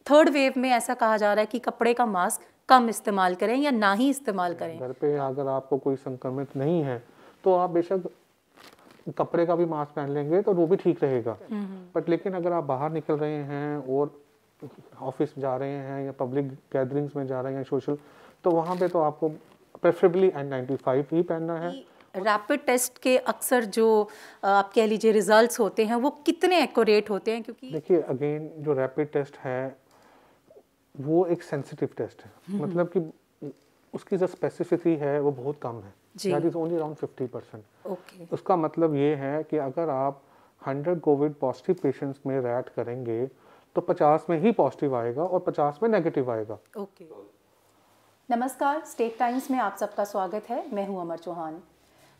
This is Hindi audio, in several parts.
थर्ड वेव में ऐसा कहा जा रहा है कि कपड़े का मास्क कम इस्तेमाल करें या ना ही इस्तेमाल करें। घर पे अगर आपको कोई संक्रमित नहीं है तो आप बेशक कपड़े का भी मास्क पहन लेंगे तो वो भी ठीक रहेगा। बट लेकिन अगर आप बाहर निकल रहे हैं और ऑफिस जा रहे हैं या पब्लिक गैदरिंग्स में जा रहे हैं सोशल, तो वहाँ पे तो आपको प्रेफरेबली N95 ही पहनना है। रैपिड टेस्ट के अक्सर जो आप कह लीजिए रिजल्ट्स होते हैं वो कितने एक्यूरेट होते हैं? क्योंकि देखिए अगेन जो रैपिड टेस्ट है वो एक सेंसिटिव टेस्ट है, मतलब कि उसकी जो स्पेसिफिसिटी है वो बहुत कम है, that is only around 50%। Okay, उसका मतलब ये है कि अगर आप 100 कोविड पॉजिटिव पेशेंट्स में रैट करेंगे तो 50 में ही पॉजिटिव आएगा और 50 में नेगेटिव आएगा। ओके। नमस्कार, स्टेट टाइम्स में आप सबका स्वागत है। मैं हूं अमर चौहान।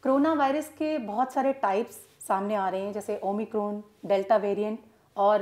कोरोना वायरस के बहुत सारे टाइप्स सामने आ रहे हैं, जैसे ओमिक्रॉन, डेल्टा वेरिएंट, और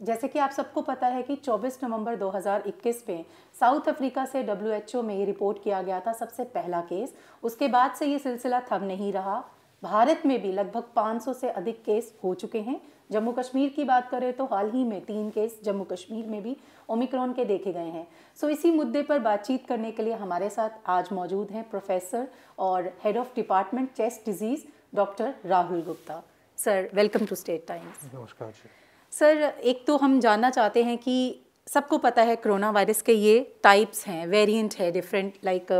जैसे कि आप सबको पता है कि 24 नवंबर 2021 में साउथ अफ्रीका से WHO में ये रिपोर्ट किया गया था सबसे पहला केस। उसके बाद से ये सिलसिला थम नहीं रहा। भारत में भी लगभग 500 से अधिक केस हो चुके हैं। जम्मू कश्मीर की बात करें तो हाल ही में 3 केस जम्मू कश्मीर में भी ओमिक्रॉन के देखे गए हैं। सो इसी मुद्दे पर बातचीत करने के लिए हमारे साथ आज मौजूद हैं प्रोफेसर और head of department chest disease doctor Rahul Gupta. Sir, welcome to State Times. नमस्कार जी। सर, एक तो हम जानना चाहते हैं कि सबको पता है कोरोना वायरस के ये टाइप्स हैं, वेरिएंट है डिफरेंट, लाइक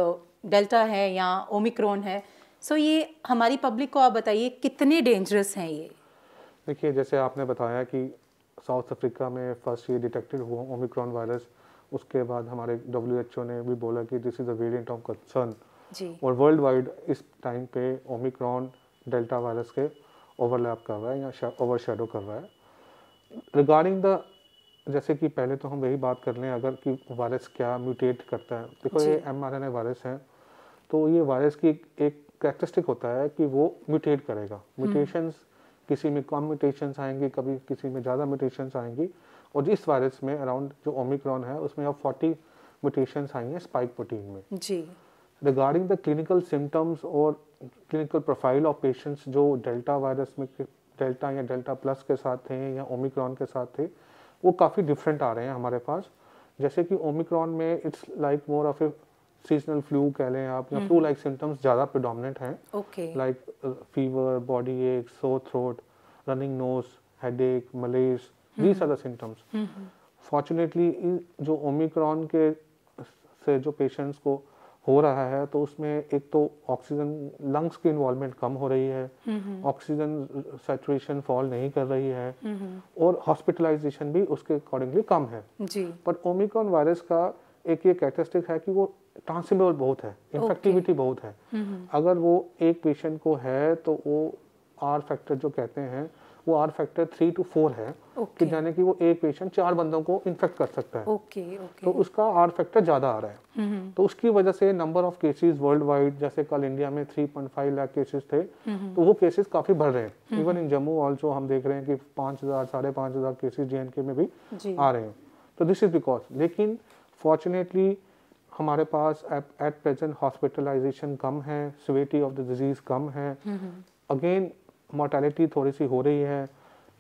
डेल्टा है या ओमिक्रॉन है। सो ये हमारी पब्लिक को आप बताइए कितने डेंजरस हैं ये? देखिए जैसे आपने बताया कि साउथ अफ्रीका में फर्स्ट ये डिटेक्टेड हुआ ओमिक्रॉन वायरस, उसके बाद हमारे WHO ने भी बोला कि this is a variant of concern जी। और वर्ल्ड वाइड इस टाइम पे ओमिक्रॉन डेल्टा वायरस के ओवरलैप कर रहा है या ओवरशैडो कर रहा है। रिगार्डिंग द, जैसे कि पहले तो हम वही बात कर लें अगर कि वायरस क्या म्यूटेट करता है। देखो ये mRNA वायरस है, तो ये वायरस की एक कैरेक्टरिस्टिक होता है कि वो म्यूटेट करेगा। म्यूटेशंस किसी में कम म्यूटेशंस आएंगी, कभी किसी में ज़्यादा म्यूटेशंस आएंगी, और जिस वायरस में अराउंड जो ओमिक्रॉन है उसमें अब 40 म्यूटेशंस आई हैं स्पाइक प्रोटीन में। जी। रिगार्डिंग द क्लिनिकल सिम्टम्स और क्लिनिकल प्रोफाइल ऑफ पेशेंट्स जो डेल्टा वायरस में डेल्टा या डेल्टा प्लस के साथ थे या ओमिक्रॉन के साथ थे, वो काफ़ी डिफरेंट आ रहे हैं हमारे पास। जैसे कि ओमिक्रॉन में it's like more of a seasonal flu कह लें आप, या फ्लू लाइक सिम्टम्स ज़्यादा प्रिडोमिनेंट हैं, like fever, body ache, sore throat, running nose, headache, malaise, these are the symptoms. Fortunately जो ओमिक्रॉन के से जो पेशेंट्स को हो रहा है तो उसमें एक तो ऑक्सीजन लंग्स की इन्वॉल्वमेंट कम हो रही है, ऑक्सीजन सैचुरेशन फॉल नहीं कर रही है, और हॉस्पिटलाइजेशन भी उसके अकॉर्डिंगली कम है जी। पर ओमिक्रॉन वायरस का एक ये कैरेक्टरिस्टिक है कि वो ट्रांसमिटेबल बहुत है, इन्फेक्टिविटी बहुत है। अगर वो एक पेशेंट को है तो वो आर फैक्टर जो कहते हैं वो आर फैक्टर 3 to 4 है, कि जाने कि वो एक पेशेंट 4 बंदों को इन्फेक्ट कर सकता है। तो उसका आर फैक्टर ज़्यादा आ रहा है, तो उसकी वजह से number of cases world wide, जैसे कल इंडिया में 3.5 लाख केसेस थे, तो वो केसेस काफ़ी बढ़ रहे हैं। इवन इन जम्मू ऑल्सो हम देख रहे हैं कि 5,000 5,500 केसेस JNK में भी आ रहे हैं। तो दिस इज़ बिकॉज, लेकिन फॉर्चुनेटली हमारे पास एट प्रेजेंट हॉस्पिटलाइजेशन कम है, सिवियरिटी ऑफ द डिजीज़ कम है। अगेन मोर्टेलिटी थोड़ी सी हो रही है,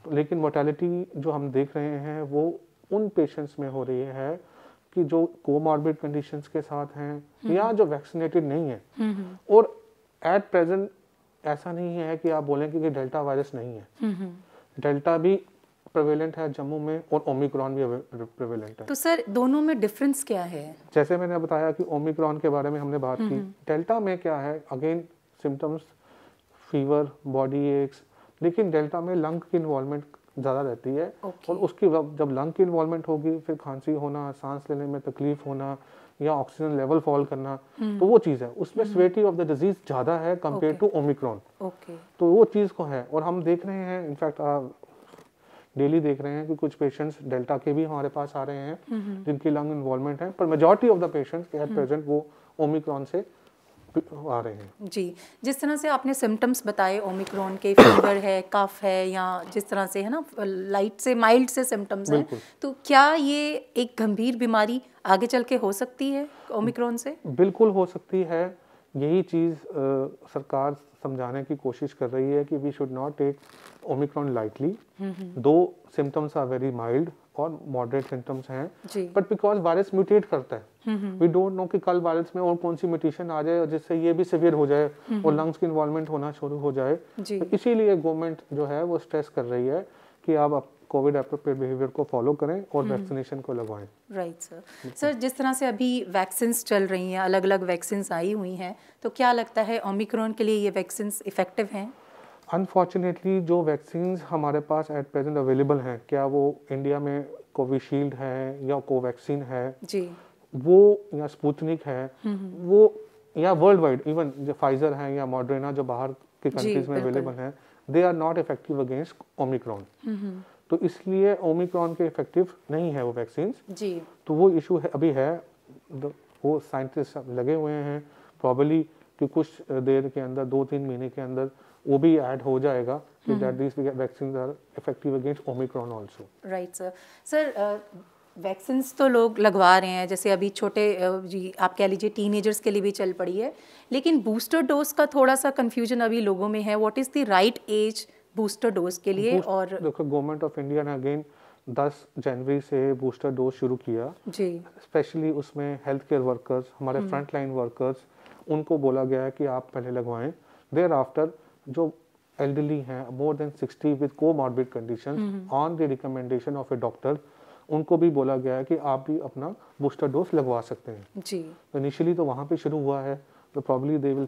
लेकिन मोर्टेलिटी जो हम देख रहे हैं वो उन पेशेंट्स में हो रही है कि जो कोमॉर्बिड कंडीशंस के साथ हैं या जो वैक्सीनेटेड नहीं है। और एट प्रेजेंट ऐसा नहीं है कि आप बोलें कि डेल्टा वायरस नहीं है, डेल्टा भी प्रेवेलेंट है जम्मू में और ओमिक्रॉन भी प्रेवेलेंट है। तो सर दोनों में डिफरेंस क्या है? जैसे मैंने बताया कि ओमिक्रॉन के बारे में हमने बात की, डेल्टा में क्या है, again symptoms fever, body aches, लेकिन डेल्टा में लंग की इन्वॉल्वमेंट ज़्यादा रहती है। और उसकी जब लंग की इन्वॉल्वमेंट होगी फिर खांसी होना, सांस लेने में तकलीफ होना या ऑक्सीजन लेवल फॉल करना, तो वो चीज़ है। उसमें सिवियरिटी ऑफ द डिजीज ज़्यादा है कंपेयर टू ओमिक्रॉन, तो वो चीज़ को है। और हम देख रहे हैं, इनफैक्ट डेली देख रहे हैं कि कुछ पेशेंट्स डेल्टा के भी हमारे पास आ रहे हैं जिनकी लंग इन्वॉल्वमेंट है, पर majority of the patients at present वो ओमिक्रॉन से आ रहे हैं जी। जिस तरह से आपने सिम्टम्स बताए ओमिक्रॉन के, फीवर है, कफ है, या जिस तरह से है ना लाइट से माइल्ड से सिम्टम्स हैं, तो क्या ये एक गंभीर बीमारी आगे चल के हो सकती है ओमिक्रॉन से? बिल्कुल हो सकती है। यही चीज़ सरकार समझाने की कोशिश कर रही है कि we should not take omicron lightly, though symptoms are very mild और मॉडरेट सिम्टम्स हैं, जी। बट बिकॉज वायरस म्यूटेट करता है, वी डोंट नो कि कल वायरस में और कौन सी म्यूटेशन आ जाए और जिससे ये भी सिवियर हो जाए और लंग्स की इन्वॉल्वमेंट होना शुरू हो जाए। तो इसीलिए गवर्नमेंट जो है वो स्ट्रेस कर रही है कि आप कोविड एप्रोप्रिएट बिहेवियर को फॉलो करें और वैक्सीनेशन को लगवाएं। Right sir. सर, जिस तरह से अभी वैक्सीन्स चल रही हैं, अलग अलग वैक्सीन्स आई हुई हैं, तो क्या लगता है ओमिक्रॉन के लिए ये वैक्सीन्स इफेक्टिव हैं? अनफॉर्चुनेटली जो वैक्सीन्स हमारे पास एट प्रेजेंट अवेलेबल हैं, क्या वो इंडिया में कोविशील्ड है या कोवैक्सीन है जी, वो या स्पुतनिक है, वो या वर्ल्ड वाइड इवन जो फाइजर है या मॉडर्ना जो बाहर के कंट्रीज में अवेलेबल हैं, they are not effective against omicron. तो इसलिए ओमिक्रॉन के इफेक्टिव नहीं है वो वैक्सीन जी। तो वो इशू है अभी है, वो साइंटिस्ट लगे हुए हैं प्रॉबली कि कुछ देर के अंदर 2-3 महीने के अंदर वो भी ऐड हो जाएगा कि that this vaccine are effective against omicron also. Right sir. Sir, vaccines तो लोग लगवा रहे हैं, जैसे अभी छोटे जी आप कह लीजिए टीनेजर्स के लिए भी चल पड़ी है, लेकिन बूस्टर डोज का थोड़ा सा कंफ्यूजन अभी लोगों में है। What is the right age booster dose के लिए? और देखो गवर्नमेंट ऑफ इंडिया ने अगेन 10 जनवरी से बूस्टर डोज शुरू किया जी। स्पेशली उसमें हेल्थ केयर वर्कर्स, हमारे फ्रंट लाइन वर्कर्स, उनको बोला गया है कि आप पहले लगवाएं। देयर आफ्टर जो एल्डरली हैं more than 60 with comorbid condition on the recommendation of A doctor, उनको भी बोला गया है कि आप भी अपना बूस्टर डोज लगवा सकते हैं जी। तो इनिशियली तो वहाँ पे शुरू हुआ है, तो probably they will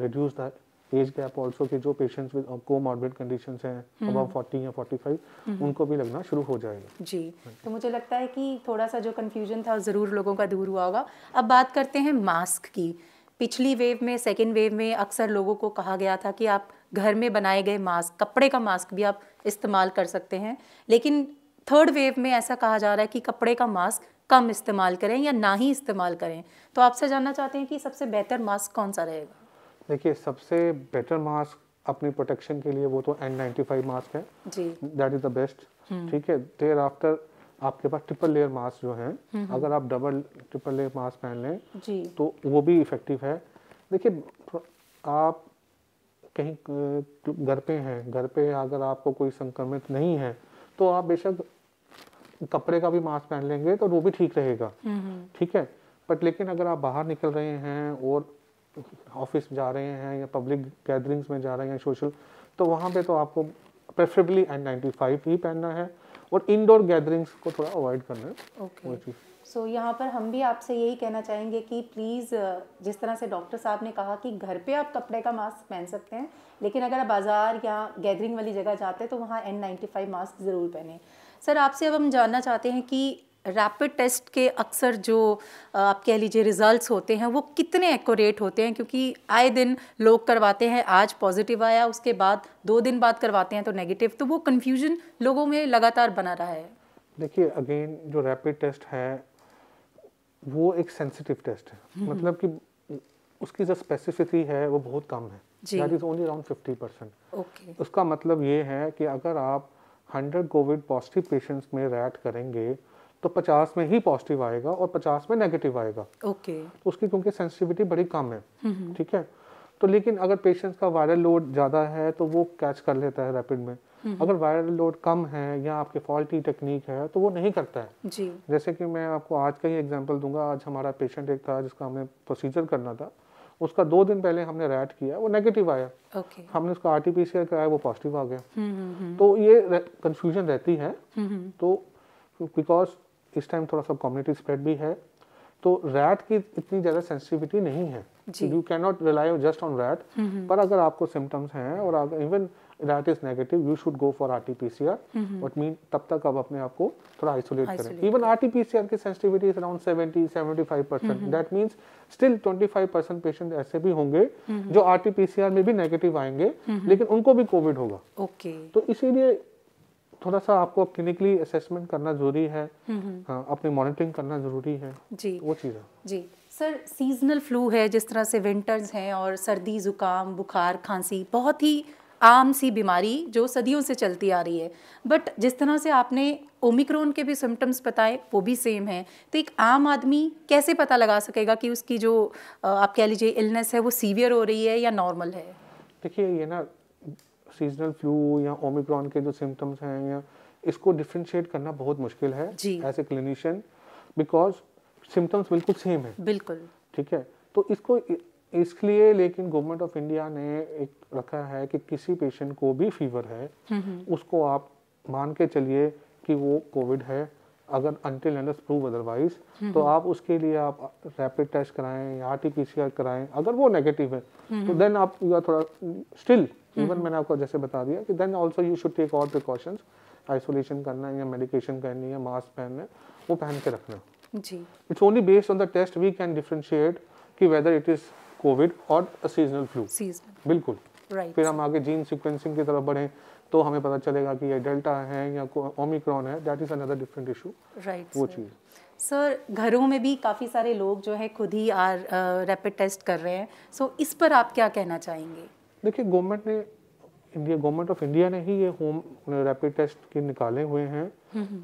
reduce the age gap also कि जो पेशेंट्स विद कोमॉर्बिड कंडीशंस हैं अबव 40 या 45 उनको भी लगना शुरू हो जाएगा। जी, तो मुझे लगता है कि थोड़ा सा जो कन्फ्यूजन था ज़रूर लोगों का दूर हुआ होगा। अब बात करते हैं मास्क की। पिछली वेव में, सेकेंड वेव में अक्सर लोगों को कहा गया था कि आप घर में बनाए गए मास्क, कपड़े का मास्क भी आप इस्तेमाल कर सकते हैं, लेकिन थर्ड वेव में ऐसा कहा जा रहा है कि कपड़े का मास्क कम इस्तेमाल करें या ना ही इस्तेमाल करें। तो आपसे जानना चाहते हैं कि सबसे बेहतर मास्क कौन सा रहेगा? देखिए सबसे बेटर मास्क अपनी प्रोटेक्शन के लिए वो तो N95 मास्क है जी, दैट इज द बेस्ट। ठीक है, देयर आफ्टर आपके पास ट्रिपल लेयर मास्क जो हैं, अगर आप ट्रिपल लेयर मास्क पहन लें जी, तो वो भी इफेक्टिव है। देखिए आप कहीं घर पे हैं, घर पे अगर आपको कोई संक्रमित नहीं है तो आप बेशक कपड़े का भी मास्क पहन लेंगे तो वो भी ठीक रहेगा। ठीक है, बट लेकिन अगर आप बाहर निकल रहे हैं और ऑफिस जा रहे हैं या पब्लिक गैदरिंग्स में जा रहे हैं सोशल, तो वहाँ पे तो आपको प्रेफरेबली N95 ही पहनना है और इंडोर गैदरिंग्स को थोड़ा अवॉइड करना है। ओके। सो यहाँ पर हम भी आपसे यही कहना चाहेंगे कि प्लीज़, जिस तरह से डॉक्टर साहब ने कहा कि घर पे आप कपड़े का मास्क पहन सकते हैं, लेकिन अगर आप बाज़ार या गैदरिंग वाली जगह जाते हैं तो वहाँ N95 मास्क ज़रूर पहनें। सर, आपसे अब हम जानना चाहते हैं कि रैपिड टेस्ट के अक्सर जो आप कह लीजिए रिजल्ट्स होते हैं वो कितने एक्यूरेट होते हैं, क्योंकि आए दिन लोग करवाते हैं, आज पॉजिटिव आया, उसके बाद 2 दिन बाद करवाते हैं तो नेगेटिव, तो वो कन्फ्यूजन लोगों में लगातार बना रहा है। देखिए अगेन जो रैपिड टेस्ट है वो एक सेंसिटिव टेस्ट है, मतलब कि उसकी जो स्पेसिफिसिटी है वो बहुत कम है, that is only around 50%। Okay. उसका मतलब ये है कि अगर आप 100 कोविड पॉजिटिव पेशेंट्स में रैट करेंगे तो 50 में ही पॉजिटिव आएगा और 50 में नेगेटिव आएगा। ओके। तो उसकी क्योंकि सेंसिटिविटी बड़ी कम है। ठीक है, तो लेकिन अगर पेशेंट्स का वायरल लोड ज़्यादा है तो वो कैच कर लेता है रैपिड में, अगर वायरल लोड कम है या आपके फॉल्टी टेक्निक है तो वो नहीं करता है। जी। जैसे कि मैं आपको आज का ही एग्जांपल दूंगा। आज हमारा पेशेंट एक था जिसका हमने प्रोसीजर करना था, उसका 2 दिन पहले हमने रैट किया, वो नेगेटिव आया। ओके। हमने उसका RT-PCR कराया, वो पॉजिटिव आ गया। तो ये कंफ्यूजन रहती है। तो बिकॉज इस टाइम थोड़ा सा कम्युनिटी स्प्रेड भी है, तो रैट की इतनी ज़्यादा सेंसिटिविटी नहीं है, you can not rely just on rat. पर अगर आपको सिम्टम्स हैं और अगर even rat is negative, you should go for RT-PCR। What mean तब तक आप अपने आप को थोड़ा आइसोलेट करें। इवन RT-PCR की sensitivity is around 70-75%। That means still 25% patient ऐसे भी होंगे जो RT-PCR में भी नेगेटिव आएंगे, लेकिन उनको भी कोविड होगा। ओके। तो इसीलिए थोड़ा सा आपको क्लिनिकली असेसमेंट करना जरूरी है, हाँ, अपनी मॉनिटरिंग करना जरूरी है जी, वो चीज़ है। जी सर, सीजनल फ्लू है, जिस तरह से विंटर्स हैं और सर्दी, जुकाम, बुखार, खांसी बहुत ही आम सी बीमारी जो सदियों से चलती आ रही है, बट जिस तरह से आपने ओमिक्रॉन के भी सिम्टम्स बताए वो भी सेम है, तो एक आम आदमी कैसे पता लगा सकेगा कि उसकी जो आप कह लीजिए इलनेस है वो सीवियर हो रही है या नॉर्मल है? देखिए ये ना सीजनल फ्लू या ओमिक्रॉन के जो सिम्टम्स हैं या इसको डिफ्रेंशिएट करना बहुत मुश्किल है जी। As a clinician, because symptoms बिल्कुल सेम है। बिल्कुल। ठीक है, तो इसको इसलिए लेकिन गवर्नमेंट ऑफ इंडिया ने एक रखा है कि किसी पेशेंट को भी फीवर है उसको आप मान के चलिए कि वो कोविड है, अगर अनटिल अनलेस प्रूव अदरवाइज तो आप उसके लिए आप रैपिड टेस्ट कराएं या आरटीपीसीआर कराएं। अगर वो नेगेटिव है तो देन आप या थोड़ा स्टिल इवन मैंने आपको जैसे बता दिया कि then also you should take all precautions, isolation करना है या मेडिकेशन करनी है, मास्क पहनना है, वो पहन के रखना जी। It's only based on the test we can differentiate कि वेदर इट इज कोविड और अ सीजनल फ्लू। बिल्कुल राइट। फिर हम आगे जीन सीक्वेंसिंग की तरफ बढ़ें तो हमें पता चलेगा कि ये डेल्टा है या ओमिक्रॉन है, that is another different issue. Right वो चीज़ सर, घरों में भी काफ़ी सारे लोग जो है खुद ही रैपिड टेस्ट कर रहे हैं, सो इस पर आप क्या कहना चाहेंगे? देखिए गवर्नमेंट ऑफ इंडिया ने ही ये होम रैपिड टेस्ट के निकाले हुए हैं,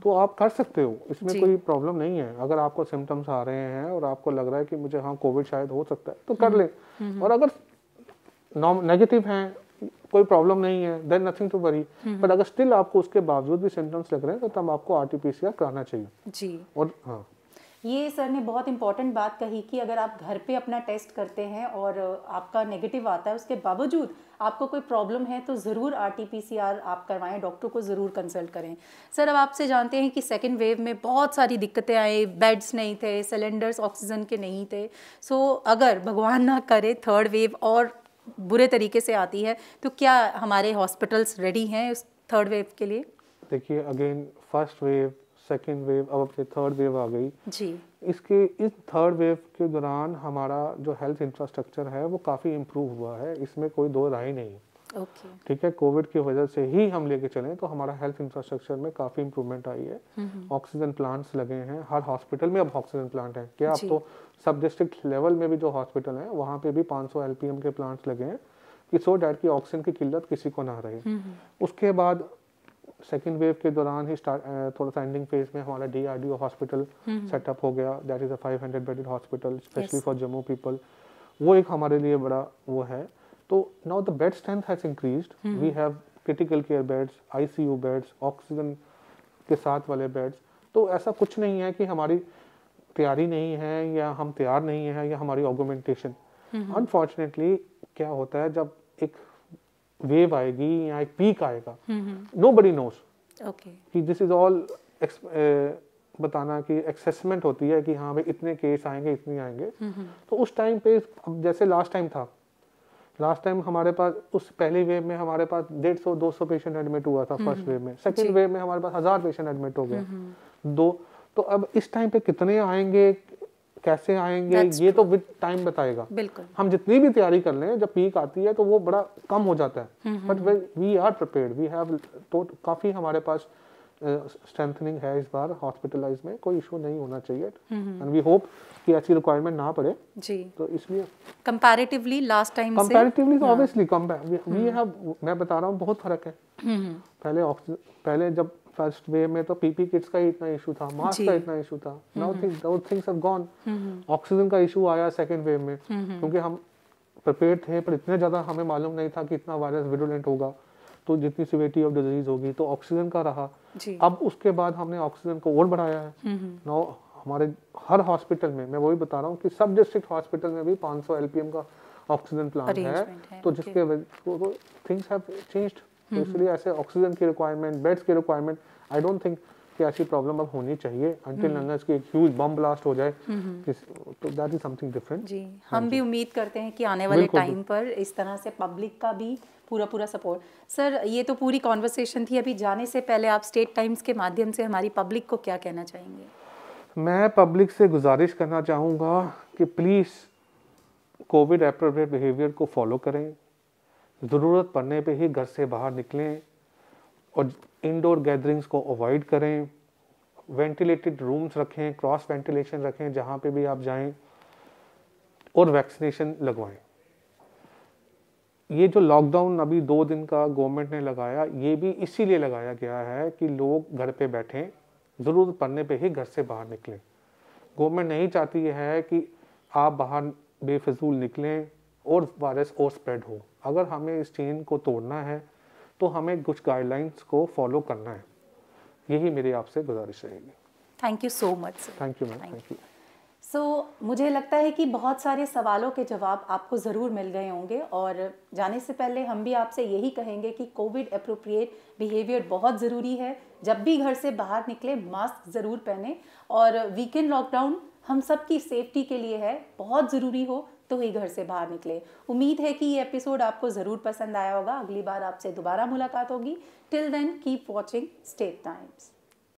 तो आप कर सकते हो, इसमें कोई प्रॉब्लम नहीं है। अगर आपको सिम्टम्स आ रहे हैं और आपको लग रहा है कि मुझे हाँ कोविड शायद हो सकता है तो कर लें, और अगर नेगेटिव हैं कोई प्रॉब्लम नहीं है then nothing to worry. But अगर स्टिल आपको उसके बावजूद भी सिम्टम्स लग रहे हैं तो तब आपको आरटीपीसीआर कराना चाहिए जी। और हाँ, ये सर ने बहुत इंपॉर्टेंट बात कही कि अगर आप घर पे अपना टेस्ट करते हैं और आपका नेगेटिव आता है, उसके बावजूद आपको कोई प्रॉब्लम है तो ज़रूर आरटीपीसीआर आप करवाएं, डॉक्टर को ज़रूर कंसल्ट करें। सर, अब आपसे जानते हैं कि सेकेंड वेव में बहुत सारी दिक्कतें आई, बेड्स नहीं थे, सिलेंडर्स ऑक्सीजन के नहीं थे। सो अगर भगवान ना करे थर्ड वेव और बुरे तरीके से आती है तो क्या हमारे हॉस्पिटल्स रेडी हैं उस थर्ड वेव के लिए? देखिए again first wave, second wave, अब अपनी थर्ड वेव आ गई जी। इस थर्ड वेव के दौरान हमारा जो हेल्थ इंफ्रास्ट्रक्चर है वो काफ़ी इम्प्रूव हुआ है, इसमें कोई दो राय नहीं। ओके। ठीक है, कोविड की वजह से ही हम लेके चलें तो हमारा हेल्थ इंफ्रास्ट्रक्चर में काफ़ी इम्प्रूवमेंट आई है। ऑक्सीजन प्लांट्स लगे हैं, हर हॉस्पिटल में अब ऑक्सीजन प्लांट है। क्या अब तो सब डिस्ट्रिक्ट लेवल में भी जो हॉस्पिटल है वहाँ पे भी 500 एलपीएम के प्लांट्स लगे हैं कि सो डैट की ऑक्सीजन की किल्लत किसी को ना रहे। उसके बाद सेकेंड वेव के दौरान ही थोड़ा सा एंडिंग फेज में हमारा डीआरडीओ हॉस्पिटल सेटअप हो गया, that is a 500 bedded hospital specially for Jammu people. वो एक हमारे लिए बड़ा वो है। तो now the bed strength has increased, we have critical care beds, ICU beds, oxygen के साथ वाले बेड्स। तो ऐसा कुछ नहीं है कि हमारी तैयारी नहीं है या हम तैयार नहीं है या हमारी ऑगमेंटेशन। अनफॉर्चुनेटली क्या होता है जब एक वेव आएगी या एक पीक आएगा, नोबडी नोस कि दिस इज ऑल बताना कि एक्सेसमेंट होती है कि हाँ भाई इतने केस आएंगे, इतने आएंगे। तो उस टाइम पे जैसे लास्ट टाइम हमारे पास उस पहली वेव में हमारे पास 150-200 पेशेंट एडमिट हुआ था फर्स्ट वेव में। सेकेंड वेव में हमारे पास 1000 पेशेंट एडमिट हो गया तो अब इस टाइम पे कितने आएंगे, कैसे आएंगे, ये तो विद टाइम बताएगा। बिल्कुल। हम जितनी भी तैयारी कर लें जब पीक आती है तो वो बड़ा कम हो जाता है। But we are prepared, we have तो काफ़ी हमारे पास स्ट्रेंथनिंग है इस बार हॉस्पिटलाइज में, कोई इशू नहीं होना चाहिए एंड वी होप कि ऐसी रिक्वायरमेंट ना पड़े जी। तो इसलिए कंपैरेटिवली लास्ट टाइम से कंपैरेटिवली तो ऑब्वियसली वी हैव, मैं बता रहा हूँ बहुत फर्क है। पहले जब फर्स्ट वेव में तो पीपी किट्स का ही इतना इशू था, मास्क का इतना इशू था, now things have gone. Oxygen का इशू आया सेकंड वेव में क्योंकि हम प्रिपेयर्ड थे पर इतने ज़्यादा हमें मालूम नहीं था कि इतना वायरस विरुलेंट होगा, तो जितनी सिवियरिटी ऑफ डिजीज होगी तो ऑक्सीजन का रहा। अब उसके बाद हमने ऑक्सीजन को और बढ़ाया है। नाउ हमारे हर हॉस्पिटल में, मैं वही बता रहा हूँ कि सब डिस्ट्रिक्ट हॉस्पिटल में भी 500 एलपीएम का ऑक्सीजन प्लांट है, तो जिसके वजह थिंग्स हैव चेंज्ड। तो इसलिए ऐसे ऑक्सीजन की रिक्वायरमेंट, बेड्स की रिक्वायरमेंट, आई डोंट थिंक कि ऐसी प्रॉब्लम अब होनी चाहिए अंटिल अनलेस कि एक ह्यूज बम ब्लास्ट हो जाए, तो दैट इज समथिंग डिफरेंट। जी, हम भी उम्मीद करते हैं कि आने वाले टाइम पर इस तरह से पब्लिक का भी पूरा सपोर्ट। सर, ये तो पूरी कॉन्वर्सेशन थी, अभी जाने से पहले आप स्टेट टाइम्स के माध्यम से हमारी पब्लिक को क्या कहना चाहेंगे? मैं पब्लिक से गुजारिश करना चाहूँगा कि प्लीज़ कोविड एप्रोप्रिएट बिहेवियर को फॉलो करें, ज़रूरत पड़ने पे ही घर से बाहर निकलें और इंडोर गैदरिंग्स को अवॉइड करें, वेंटिलेटेड रूम्स रखें, क्रॉस वेंटिलेशन रखें जहाँ पे भी आप जाएं, और वैक्सीनेशन लगवाएं। ये जो लॉकडाउन अभी 2 दिन का गवर्नमेंट ने लगाया, ये भी इसीलिए लगाया गया है कि लोग घर पे बैठें, ज़रूरत पड़ने पे ही घर से बाहर निकलें। गवर्नमेंट नहीं चाहती है कि आप बाहर बेफजूल निकलें और वायरस और स्प्रेड हो। अगर हमें इस चेन को तोड़ना है तो हमें कुछ गाइडलाइंस को फॉलो करना है। यही मेरी आपसे गुजारिश रहेगी। Thank you so much sir. Thank you ma'am, thank you. मुझे लगता है कि बहुत सारे सवालों के जवाब आपको ज़रूर मिल गए होंगे, और जाने से पहले हम भी आपसे यही कहेंगे कि कोविड अप्रोप्रिएट बिहेवियर बहुत ज़रूरी है। जब भी घर से बाहर निकले मास्क ज़रूर पहने, और वीकेंड लॉकडाउन हम सब की सेफ्टी के लिए है, बहुत ज़रूरी हो तो ही घर से बाहर निकले। उम्मीद है कि ये एपिसोड आपको ज़रूर पसंद आया होगा। अगली बार आपसे दोबारा मुलाकात होगी। Till then keep watching State times.